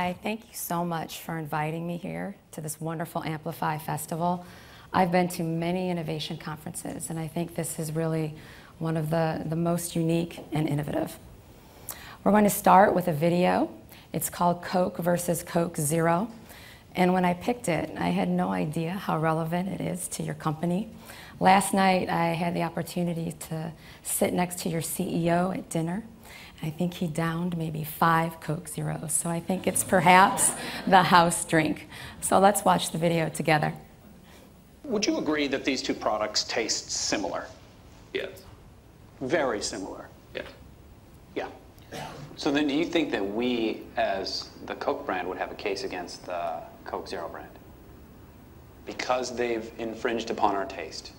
Hi, thank you so much for inviting me here to this wonderful Amplify Festival. I've been to many innovation conferences, and I think this is really one of the most unique and innovative. We're going to start with a video. It's called Coke versus Coke Zero. And when I picked it, I had no idea how relevant it is to your company. Last night, I had the opportunity to sit next to your CEO at dinner. I think he downed maybe 5 Coke Zeros, so I think it's perhaps the house drink. So let's watch the video together. Would you agree that these two products taste similar? Yes. Very similar? Yes. Yeah. So then do you think that we, as the Coke brand, would have a case against the Coke Zero brand? Because they've infringed upon our taste?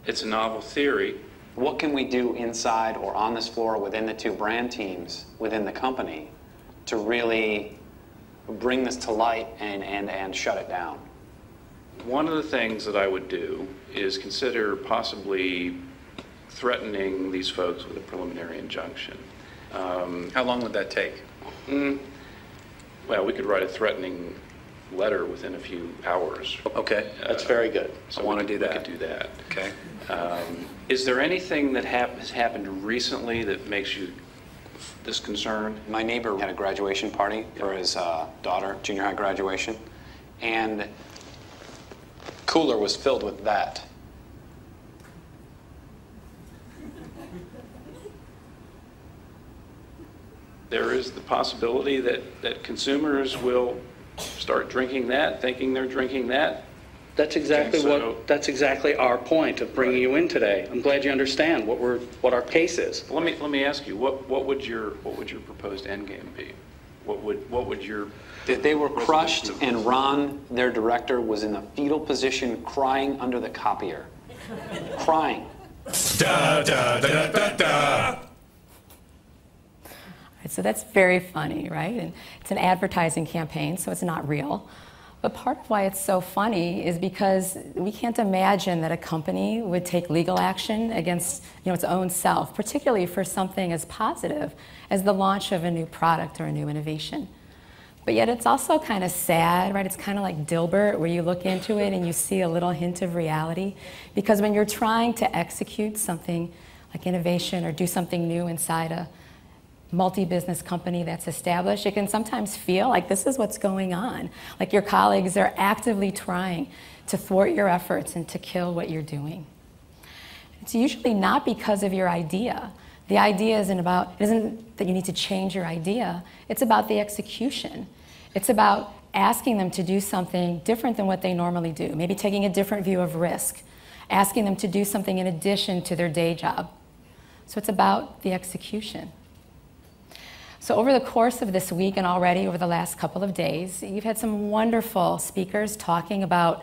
It's a novel theory. What can we do inside or on this floor within the two brand teams within the company to really bring this to light and shut it down? One of the things that I would do is consider possibly threatening these folks with a preliminary injunction. How long would that take? Well, we could write a threatening letter within a few hours. Okay, that's very good. So I want to do that. We could do that. Okay. Is there anything that has happened recently that makes you this concerned? My neighbor had a graduation party for his daughter, junior high graduation, and cooler was filled with that. There is the possibility that consumers will start drinking that, thinking they're drinking that. That's exactly our point of bringing you in today. I'm glad you understand what our case is. Let me ask you, what would your proposed end game be? What would your That they were crushed and Ron, their director, was in the fetal position crying under the copier. Crying. Da, da, da, da, da. So that's very funny, right? And it's an advertising campaign, so it's not real. But part of why it's so funny is because we can't imagine that a company would take legal action against its own self, particularly for something as positive as the launch of a new product or a new innovation. But yet it's also kind of sad, right? It's kind of like Dilbert, where you look into it and you see a little hint of reality. Because when you're trying to execute something like innovation or do something new inside a multi-business company that's established, it can sometimes feel like this is what's going on. Like your colleagues are actively trying to thwart your efforts and to kill what you're doing. It's usually not because of your idea. The idea isn't that you need to change your idea. It's about the execution. It's about asking them to do something different than what they normally do, maybe taking a different view of risk, asking them to do something in addition to their day job. So it's about the execution. So over the course of this week and already over the last couple of days, you've had some wonderful speakers talking about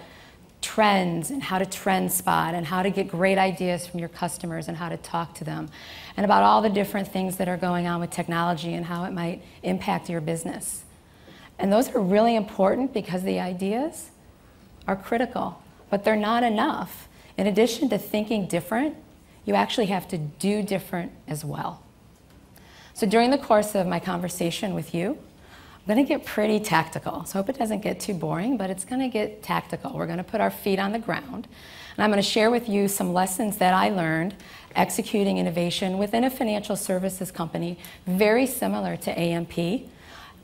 trends and how to trend spot and how to get great ideas from your customers and how to talk to them, and about all the different things that are going on with technology and how it might impact your business. And those are really important because the ideas are critical, but they're not enough. In addition to thinking different, you actually have to do different as well. So during the course of my conversation with you, I'm going to get pretty tactical. So I hope it doesn't get too boring, but it's going to get tactical. We're going to put our feet on the ground. And I'm going to share with you some lessons that I learned executing innovation within a financial services company very similar to AMP. A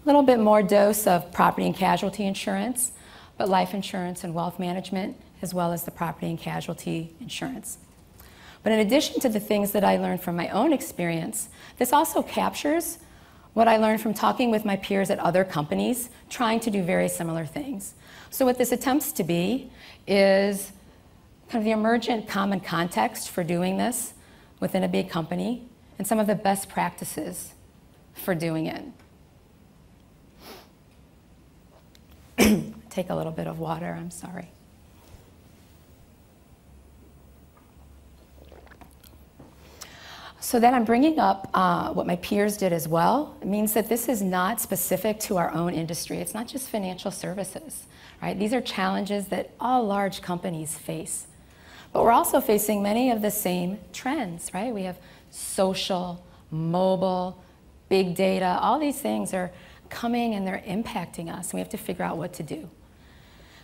little bit more dose of property and casualty insurance, but life insurance and wealth management, as well as the property and casualty insurance. But in addition to the things that I learned from my own experience, this also captures what I learned from talking with my peers at other companies, trying to do very similar things. So what this attempts to be is kind of the emergent common context for doing this within a big company and some of the best practices for doing it. Take a little bit of water, I'm sorry. So then I'm bringing up what my peers did as well. It means that this is not specific to our own industry. It's not just financial services, right? These are challenges that all large companies face. But we're also facing many of the same trends, right? We have social, mobile, big data, all these things are coming and they're impacting us, and we have to figure out what to do.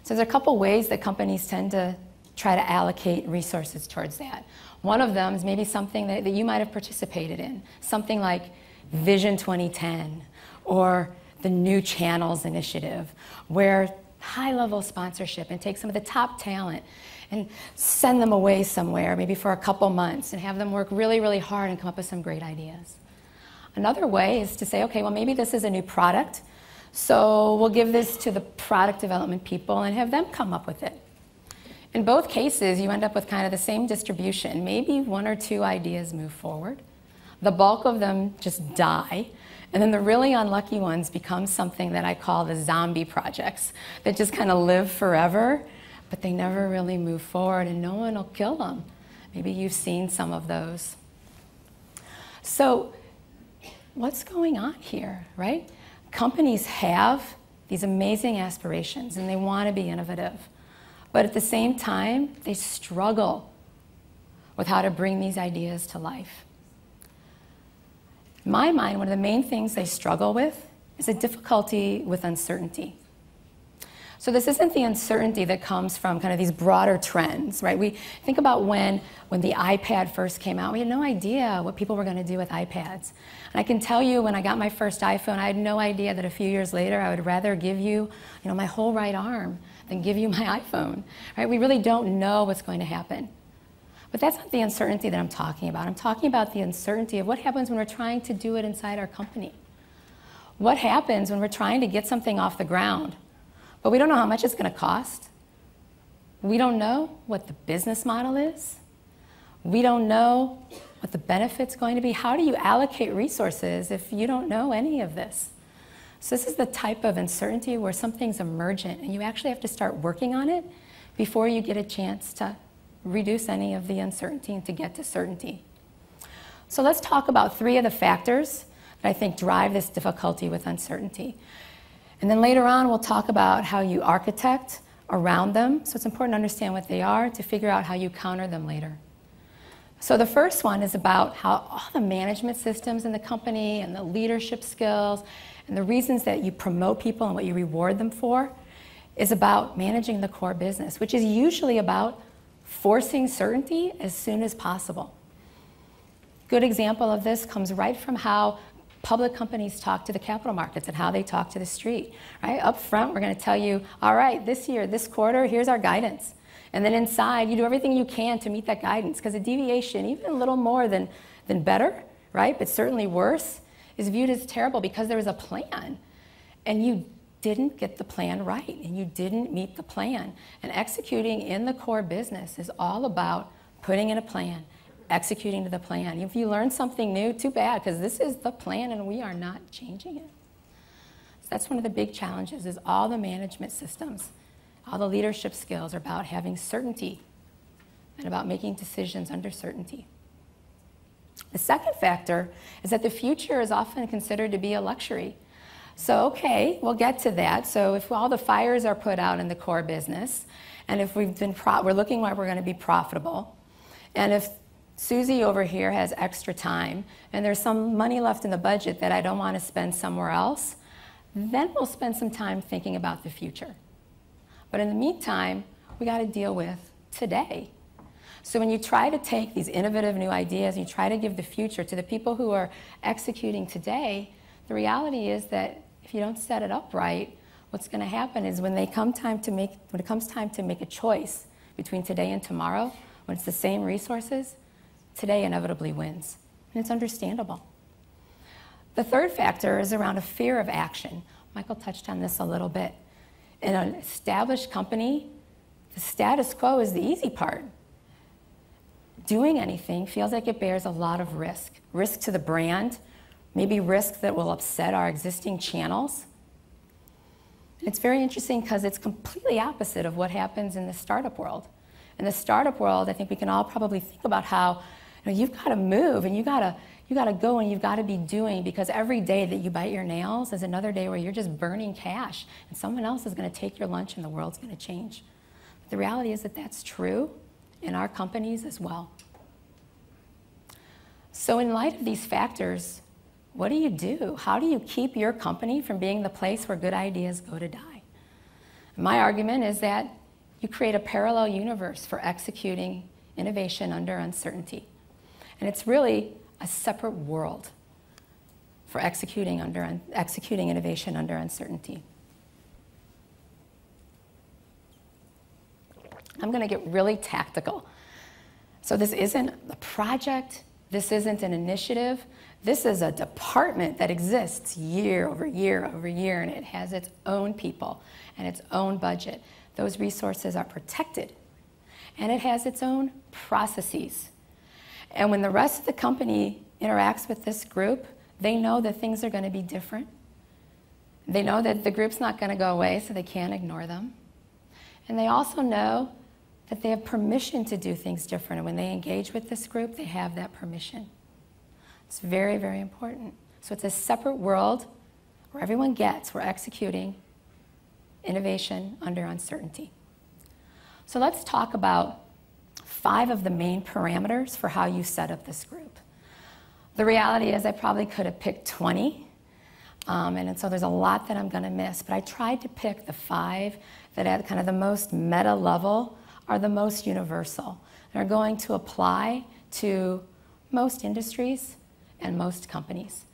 So there's a couple ways that companies tend to try to allocate resources towards that. One of them is maybe something that you might have participated in, something like Vision 2010 or the New Channels Initiative, where high-level sponsorship and take some of the top talent and send them away somewhere, maybe for a couple months, and have them work really, really hard and come up with some great ideas. Another way is to say, okay, well, maybe this is a new product, so we'll give this to the product development people and have them come up with it. In both cases, you end up with kind of the same distribution. Maybe one or two ideas move forward. The bulk of them just die. And then the really unlucky ones become something that I call the zombie projects that just kind of live forever, but they never really move forward and no one will kill them. Maybe you've seen some of those. So what's going on here, right? Companies have these amazing aspirations and they want to be innovative. But at the same time, they struggle with how to bring these ideas to life. In my mind, one of the main things they struggle with is a difficulty with uncertainty. So this isn't the uncertainty that comes from kind of these broader trends, right? We think about when the iPad first came out, we had no idea what people were going to do with iPads. And I can tell you, when I got my first iPhone, I had no idea that a few years later I would rather give you, my whole right arm than give you my iPhone, right? We really don't know what's going to happen. But that's not the uncertainty that I'm talking about. I'm talking about the uncertainty of what happens when we're trying to do it inside our company. What happens when we're trying to get something off the ground, but we don't know how much it's going to cost? We don't know what the business model is. We don't know what the benefit's going to be. How do you allocate resources if you don't know any of this? So this is the type of uncertainty where something's emergent and you actually have to start working on it before you get a chance to reduce any of the uncertainty and to get to certainty. So let's talk about 3 of the factors that I think drive this difficulty with uncertainty. And then later on, we'll talk about how you architect around them. So it's important to understand what they are to figure out how you counter them later. So the first one is about how all the management systems in the company and the leadership skills and the reasons that you promote people and what you reward them for is about managing the core business, which is usually about forcing certainty as soon as possible. Good example of this comes right from how public companies talk to the capital markets and how they talk to the street, right? Up front, we're going to tell you, all right, this year, this quarter, here's our guidance. And then inside, you do everything you can to meet that guidance, because a deviation, even a little more than better, right, but certainly worse, is viewed as terrible because there was a plan. And you didn't get the plan right, and you didn't meet the plan. And executing in the core business is all about putting in a plan, executing to the plan. If you learn something new, too bad, because this is the plan and we are not changing it. So that's one of the big challenges, is all the management systems, all the leadership skills are about having certainty and about making decisions under certainty. The second factor is that the future is often considered to be a luxury. So, okay, we'll get to that. So if all the fires are put out in the core business, and if we're looking like we're going to be profitable, and if Susie over here has extra time, and there's some money left in the budget that I don't want to spend somewhere else, then we'll spend some time thinking about the future. But in the meantime, we got to deal with today. So when you try to take these innovative new ideas and you try to give the future to the people who are executing today, the reality is that if you don't set it up right, what's going to happen is when it comes time to make a choice between today and tomorrow, when it's the same resources, today inevitably wins. And it's understandable. The third factor is around a fear of action. Michael touched on this a little bit. In an established company, the status quo is the easy part. Doing anything feels like it bears a lot of risk. Risk to the brand, maybe risk that will upset our existing channels. And it's very interesting because it's completely opposite of what happens in the startup world. In the startup world, I think we can all probably think about how you've got to move and you got to go and you've got to be doing, because every day that you bite your nails is another day where you're just burning cash and someone else is going to take your lunch and the world's going to change. But the reality is that that's true in our companies as well. So in light of these factors, what do you do? How do you keep your company from being the place where good ideas go to die? My argument is that you create a parallel universe for executing innovation under uncertainty. And it's really a separate world for executing innovation under uncertainty. I'm going to get really tactical. So this isn't a project, this isn't an initiative, this is a department that exists year over year over year, and it has its own people and its own budget. Those resources are protected, and it has its own processes. And when the rest of the company interacts with this group, they know that things are going to be different. They know that the group's not going to go away, so they can't ignore them. And they also know that they have permission to do things different. And when they engage with this group, they have that permission. It's very, very important. So it's a separate world where everyone gets we're executing innovation under uncertainty. So let's talk about 5 of the main parameters for how you set up this group. The reality is I probably could have picked 20, and so there's a lot that I'm going to miss, but I tried to pick the 5 that at kind of the most meta level are the most universal. They're going to apply to most industries and most companies.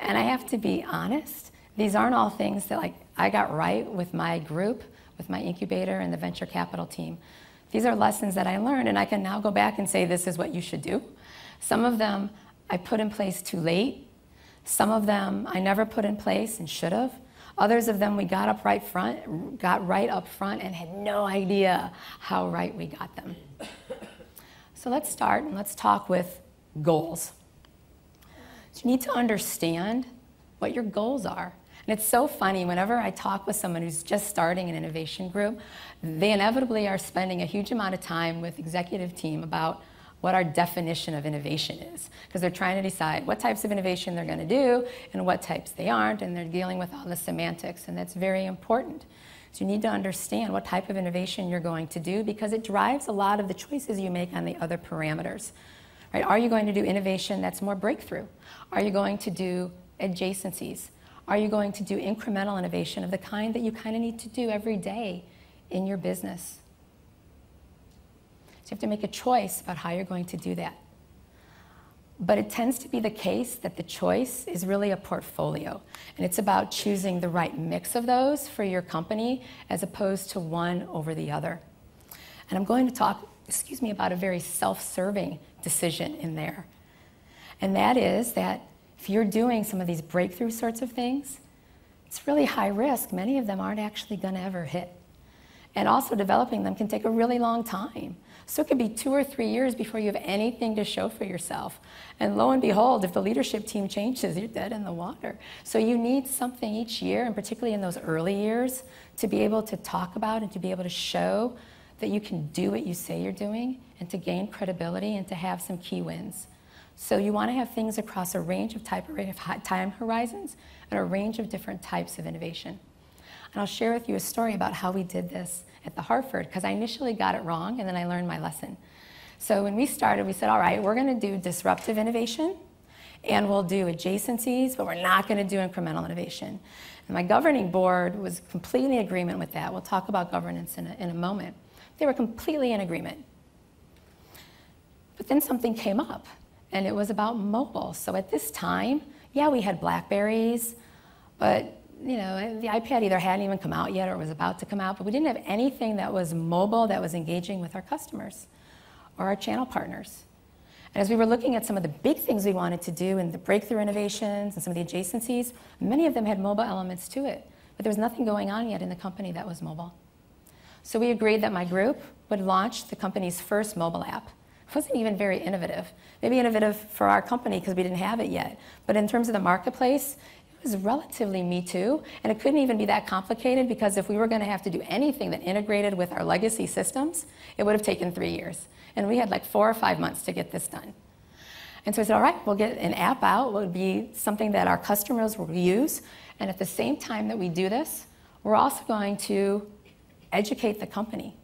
And I have to be honest, these aren't all things that I got right with my group, with my incubator and the venture capital team. These are lessons that I learned, and I can now go back and say this is what you should do. Some of them I put in place too late. Some of them I never put in place and should have. Others of them we got right up front and had no idea how right we got them. So let's start and let's talk with goals. So you need to understand what your goals are. And it's so funny, whenever I talk with someone who's just starting an innovation group, they inevitably are spending a huge amount of time with executive team about what our definition of innovation is, because they're trying to decide what types of innovation they're going to do and what types they aren't, and they're dealing with all the semantics, and that's very important. So you need to understand what type of innovation you're going to do, because it drives a lot of the choices you make on the other parameters. Right? Are you going to do innovation that's more breakthrough? Are you going to do adjacencies? Are you going to do incremental innovation of the kind that you kind of need to do every day in your business? So you have to make a choice about how you're going to do that. But it tends to be the case that the choice is really a portfolio. And it's about choosing the right mix of those for your company as opposed to one over the other. And I'm going to talk, about a very self-serving decision in there. And that is that if you're doing some of these breakthrough sorts of things, it's really high risk. Many of them aren't actually going to ever hit. And also developing them can take a really long time. So it could be 2 or 3 years before you have anything to show for yourself. And lo and behold, if the leadership team changes, you're dead in the water. So you need something each year, and particularly in those early years, to be able to talk about and to be able to show that you can do what you say you're doing, and to gain credibility and to have some key wins. So you want to have things across a range of time horizons and a range of different types of innovation. And I'll share with you a story about how we did this at the Hartford, because I initially got it wrong and then I learned my lesson. So when we started, we said, all right, we're going to do disruptive innovation and we'll do adjacencies, but we're not going to do incremental innovation. And my governing board was completely in agreement with that. We'll talk about governance in a moment. They were completely in agreement. But then something came up, and it was about mobile. So at this time, yeah, we had BlackBerries, but the iPad either hadn't even come out yet or was about to come out, but we didn't have anything that was mobile that was engaging with our customers or our channel partners. And as we were looking at some of the big things we wanted to do and the breakthrough innovations and some of the adjacencies, many of them had mobile elements to it, but there was nothing going on yet in the company that was mobile. So we agreed that my group would launch the company's first mobile app. It wasn't even very innovative. Maybe innovative for our company because we didn't have it yet. But in terms of the marketplace, it was relatively me too. And it couldn't even be that complicated, because if we were going to have to do anything that integrated with our legacy systems, it would have taken 3 years. And we had like 4 or 5 months to get this done. And so I said, all right, we'll get an app out. It would be something that our customers will use. And at the same time that we do this, we're also going to educate the company.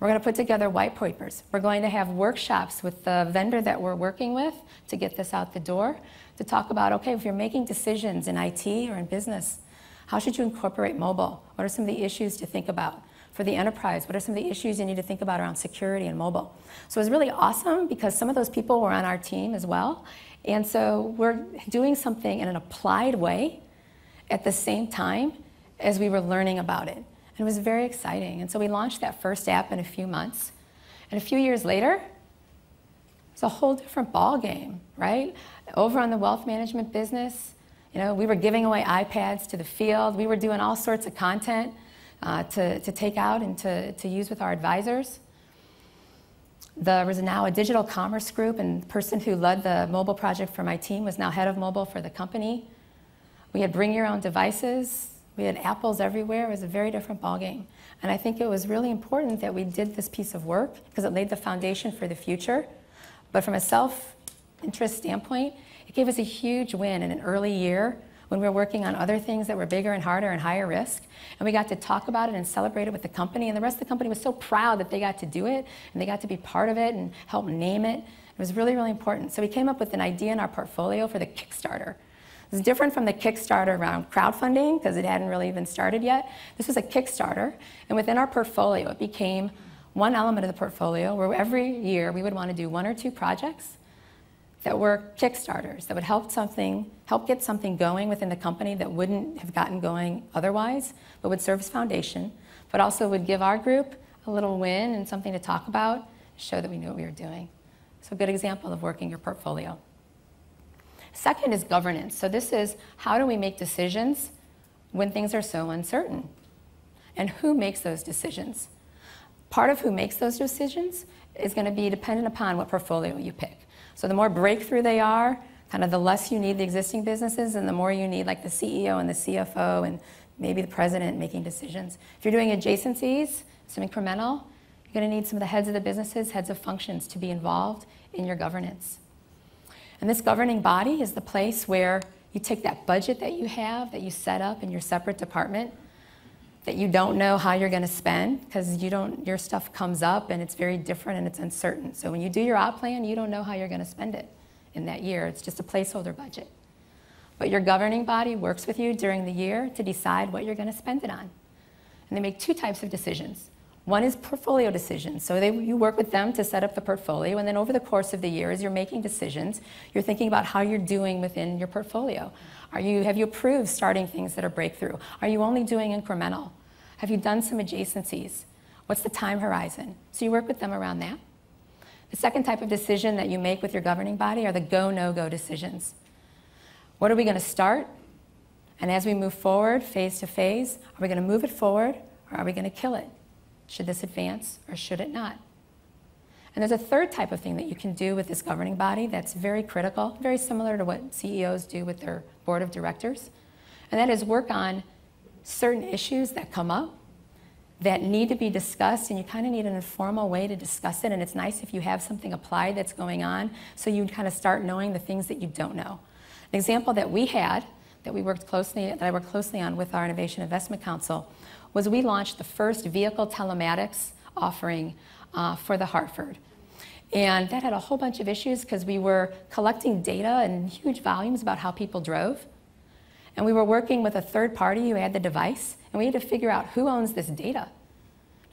We're going to put together white papers. We're going to have workshops with the vendor that we're working with to get this out the door, to talk about, okay, if you're making decisions in IT or in business, how should you incorporate mobile? What are some of the issues to think about? For the enterprise, what are some of the issues you need to think about around security and mobile? So it was really awesome because some of those people were on our team as well. And so we're doing something in an applied way at the same time as we were learning about it. And it was very exciting. And so we launched that first app in a few months. And a few years later, it's a whole different ball game, right? Over on the wealth management business, you know, we were giving away iPads to the field. We were doing all sorts of content to take out and to use with our advisors. There was now a digital commerce group, and the person who led the mobile project for my team was now head of mobile for the company. We had bring your own devices. We had apples everywhere. It was a very different ballgame. And I think it was really important that we did this piece of work because it laid the foundation for the future. But from a self-interest standpoint, it gave us a huge win in an early year when we were working on other things that were bigger and harder and higher risk. And we got to talk about it and celebrate it with the company. And the rest of the company was so proud that they got to do it and they got to be part of it and help name it. It was really, really important. So we came up with an idea in our portfolio for the Kickstarter. It was different from the Kickstarter around crowdfunding because it hadn't really even started yet. This was a Kickstarter, and within our portfolio, it became one element of the portfolio where every year we would want to do 1 or 2 projects that were Kickstarters that would help get something going within the company that wouldn't have gotten going otherwise, but would serve as foundation, but also would give our group a little win and something to talk about, show that we knew what we were doing. So a good example of working your portfolio. Second is governance. So this is how do we make decisions when things are so uncertain? And who makes those decisions? Part of who makes those decisions is going to be dependent upon what portfolio you pick. So the more breakthrough they are, kind of the less you need the existing businesses and the more you need like the CEO and the CFO and maybe the president making decisions. If you're doing adjacencies, some incremental, you're going to need some of the heads of the businesses, heads of functions to be involved in your governance. And this governing body is the place where you take that budget that you have, that you set up in your separate department, that you don't know how you're going to spend because your stuff comes up and it's very different and it's uncertain. So when you do your op plan, you don't know how you're going to spend it in that year. It's just a placeholder budget. But your governing body works with you during the year to decide what you're going to spend it on. And they make 2 types of decisions. One is portfolio decisions. So you work with them to set up the portfolio, and then over the course of the year, as you're making decisions, you're thinking about how you're doing within your portfolio. Have you approved starting things that are breakthrough? Are you only doing incremental? Have you done some adjacencies? What's the time horizon? So you work with them around that. The second type of decision that you make with your governing body are the go, no-go decisions. What are we going to start? And as we move forward, phase to phase, are we going to move it forward or are we going to kill it? Should this advance or should it not? And there's a third type of thing that you can do with this governing body that's very critical, very similar to what CEOs do with their board of directors. And that is work on certain issues that come up that need to be discussed, and you kind of need an informal way to discuss it. And it's nice if you have something applied that's going on so you kind of start knowing the things that you don't know. An example that we had, that I worked closely on with our Innovation Investment Council, was we launched the first vehicle telematics offering for the Hartford. And that had a whole bunch of issues because we were collecting data in huge volumes about how people drove. And we were working with a third party who had the device, and we had to figure out who owns this data.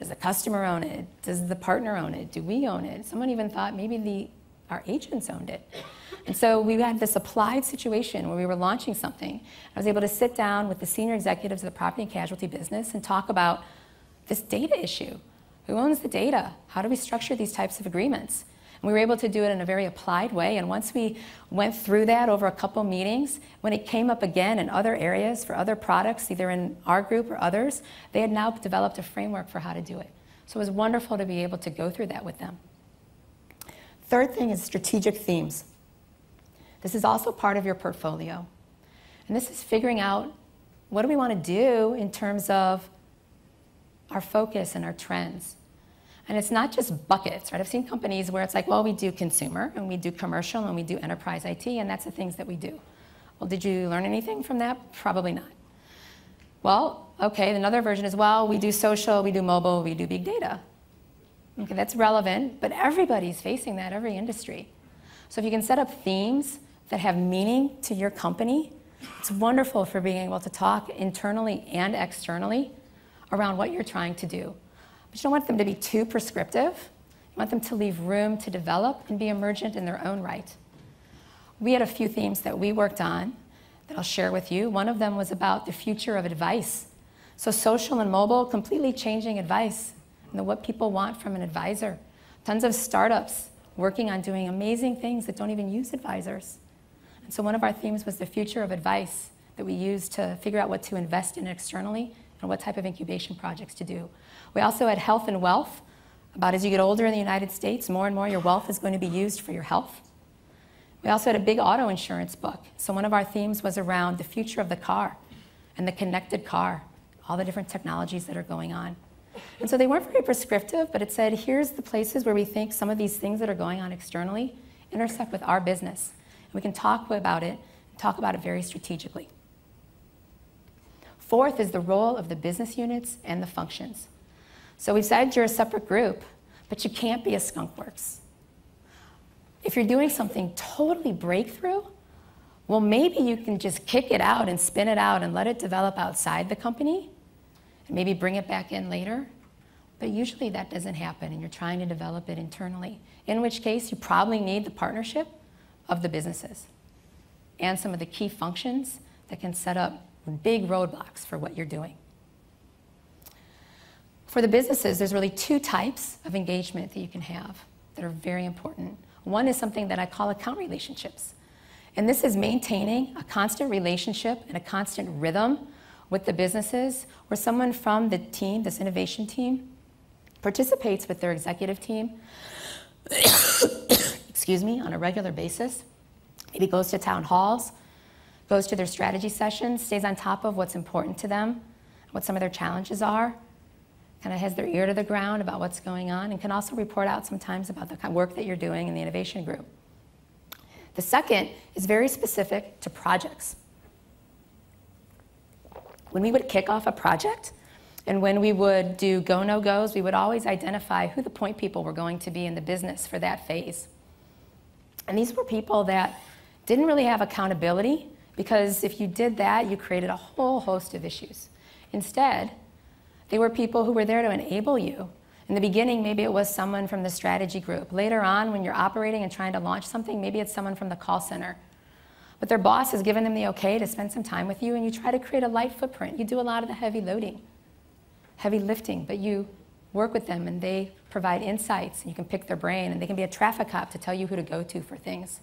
Does the customer own it? Does the partner own it? Do we own it? Someone even thought maybe our agents owned it. And so we had this applied situation where we were launching something. I was able to sit down with the senior executives of the property and casualty business and talk about this data issue. Who owns the data? How do we structure these types of agreements? And we were able to do it in a very applied way. And once we went through that over a couple meetings, when it came up again in other areas for other products, either in our group or others, they had now developed a framework for how to do it. So it was wonderful to be able to go through that with them. Third thing is strategic themes. This is also part of your portfolio. And this is figuring out what do we want to do in terms of our focus and our trends. And it's not just buckets, right? I've seen companies where it's like, well, we do consumer, and we do commercial, and we do enterprise IT, and that's the things that we do. Well, did you learn anything from that? Probably not. Well, okay, another version is, well, we do social, we do mobile, we do big data. Okay, that's relevant, but everybody's facing that, every industry. So if you can set up themes that have meaning to your company, it's wonderful for being able to talk internally and externally around what you're trying to do. But you don't want them to be too prescriptive. You want them to leave room to develop and be emergent in their own right. We had a few themes that we worked on that I'll share with you. One of them was about the future of advice. So social and mobile, completely changing advice and what people want from an advisor. Tons of startups working on doing amazing things that don't even use advisors. And so one of our themes was the future of advice that we used to figure out what to invest in externally and what type of incubation projects to do. We also had health and wealth, about as you get older in the United States, more and more your wealth is going to be used for your health. We also had a big auto insurance book. So one of our themes was around the future of the car and the connected car, all the different technologies that are going on. And so they weren't very prescriptive, but it said, here's the places where we think some of these things that are going on externally intersect with our business. And we can talk about it very strategically. Fourth is the role of the business units and the functions. So we've said you're a separate group, but you can't be a skunkworks. If you're doing something totally breakthrough, well, maybe you can just kick it out and spin it out and let it develop outside the company and maybe bring it back in later. But usually that doesn't happen and you're trying to develop it internally, in which case you probably need the partnership of the businesses and some of the key functions that can set up big roadblocks for what you're doing. For the businesses, there's really two types of engagement that you can have that are very important. One is something that I call account relationships. And this is maintaining a constant relationship and a constant rhythm with the businesses where someone from the team, this innovation team, participates with their executive team, excuse me, on a regular basis. Maybe goes to town halls, goes to their strategy sessions, stays on top of what's important to them, what some of their challenges are, kind of has their ear to the ground about what's going on, and can also report out sometimes about the kind of work that you're doing in the innovation group. The second is very specific to projects. When we would kick off a project, and when we would do go, no goes, we would always identify who the point people were going to be in the business for that phase. And these were people that didn't really have accountability, because if you did that, you created a whole host of issues. Instead, they were people who were there to enable you. In the beginning, maybe it was someone from the strategy group. Later on, when you're operating and trying to launch something, maybe it's someone from the call center. But their boss has given them the okay to spend some time with you, and you try to create a light footprint. You do a lot of the heavy loading, heavy lifting, but you work with them, and they provide insights, and you can pick their brain, and they can be a traffic cop to tell you who to go to for things.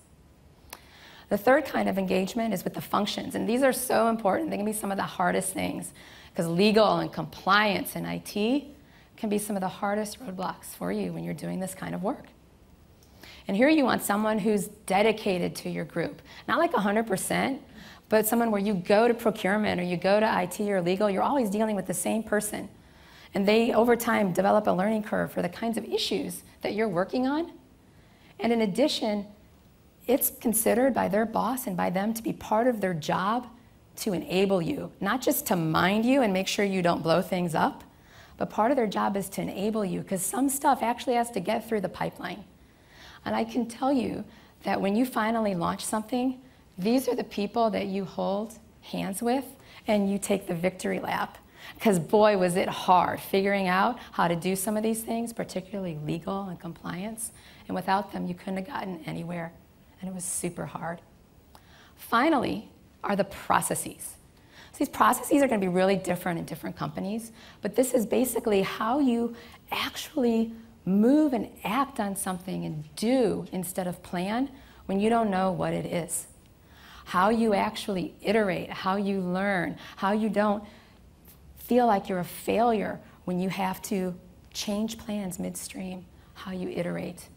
The third kind of engagement is with the functions, and these are so important. They can be some of the hardest things, because legal and compliance and IT can be some of the hardest roadblocks for you when you're doing this kind of work. And here you want someone who's dedicated to your group. Not like 100%, but someone where you go to procurement or you go to IT or legal, you're always dealing with the same person. And they, over time, develop a learning curve for the kinds of issues that you're working on. And in addition, it's considered by their boss and by them to be part of their job to enable you, not just to mind you and make sure you don't blow things up, but part of their job is to enable you, because some stuff actually has to get through the pipeline. And I can tell you that when you finally launch something, these are the people that you hold hands with and you take the victory lap. Because boy, was it hard figuring out how to do some of these things, particularly legal and compliance. And without them, you couldn't have gotten anywhere. And it was super hard. Finally, are the processes. So these processes are going to be really different in different companies, but this is basically how you actually move and act on something and do instead of plan when you don't know what it is. How you actually iterate, how you learn, how you don't feel like you're a failure when you have to change plans midstream, how you iterate.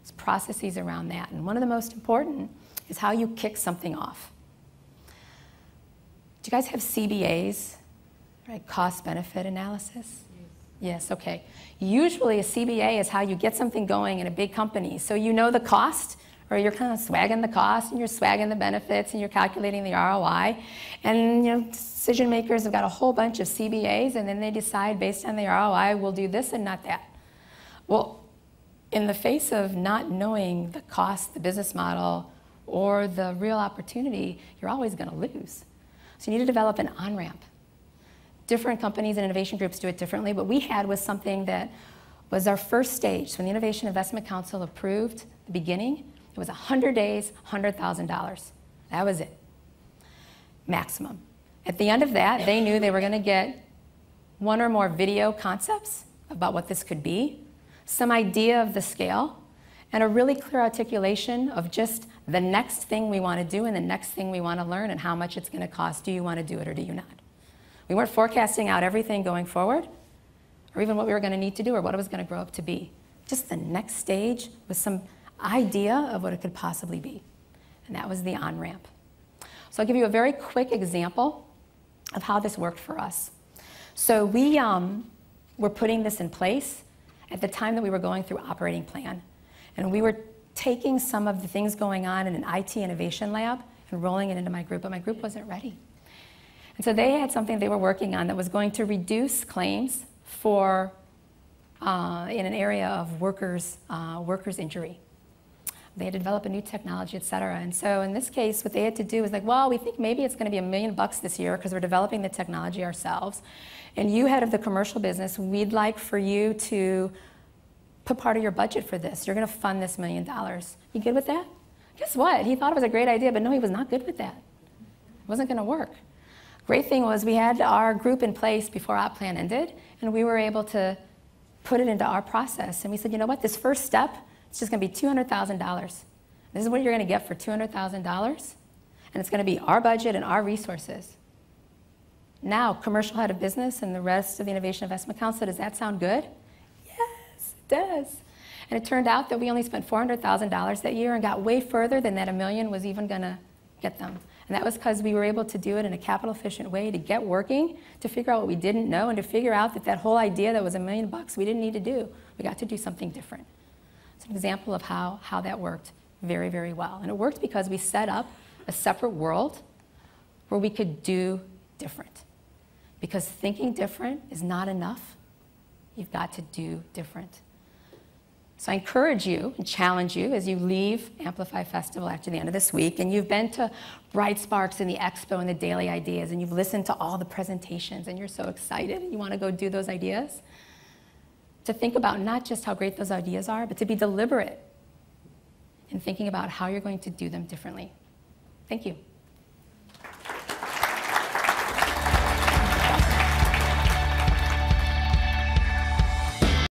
It's processes around that. And one of the most important is how you kick something off. Do you guys have CBAs, right? Cost-benefit analysis? Yes, okay. Usually a CBA is how you get something going in a big company. So you know the cost, or you're kind of swagging the cost, and you're swagging the benefits, and you're calculating the ROI. And decision makers have got a whole bunch of CBAs, and then they decide based on the ROI, we'll do this and not that. Well, in the face of not knowing the cost, the business model, or the real opportunity, you're always going to lose. So you need to develop an on-ramp. Different companies and innovation groups do it differently. What we had was something that was our first stage. So when the Innovation Investment Council approved the beginning, it was 100 days, $100,000. That was it, maximum. At the end of that, they knew they were going to get one or more video concepts about what this could be, some idea of the scale, and a really clear articulation of just the next thing we want to do and the next thing we want to learn and how much it's going to cost. Do you want to do it or do you not? We weren't forecasting out everything going forward or even what we were going to need to do or what it was going to grow up to be. Just the next stage with some idea of what it could possibly be. And that was the on-ramp. So I'll give you a very quick example of how this worked for us. So we were putting this in place at the time that we were going through operating plan. And we were taking some of the things going on in an IT innovation lab and rolling it into my group, but my group wasn't ready. And so they had something they were working on that was going to reduce claims for in an area of workers injury. They had to develop a new technology, et cetera. And so in this case, what they had to do was like, well, we think maybe it's going to be $1 million this year because we're developing the technology ourselves. And you, head of the commercial business, we'd like for you to put part of your budget for this. You're going to fund this $1 million. You good with that? Guess what? He thought it was a great idea, but no, he was not good with that. It wasn't going to work. Great thing was we had our group in place before Op Plan ended, and we were able to put it into our process. And we said, you know what? This first step, it's just going to be $200,000. This is what you're going to get for $200,000, and it's going to be our budget and our resources. Now, commercial head of business and the rest of the Innovation Investment Council, does that sound good? Yes, it does. And it turned out that we only spent $400,000 that year and got way further than that $1 million was even going to get them. And that was because we were able to do it in a capital efficient way to get working, to figure out what we didn't know, and to figure out that that whole idea that was $1 million we didn't need to do. We got to do something different. It's an example of how that worked very, very well. And it worked because we set up a separate world where we could do different. Because thinking different is not enough. You've got to do different. So I encourage you and challenge you as you leave Amplify Festival after the end of this week, and you've been to Bright Sparks and the Expo and the Daily Ideas, and you've listened to all the presentations, and you're so excited, and you want to go do those ideas, to think about not just how great those ideas are, but to be deliberate in thinking about how you're going to do them differently. Thank you.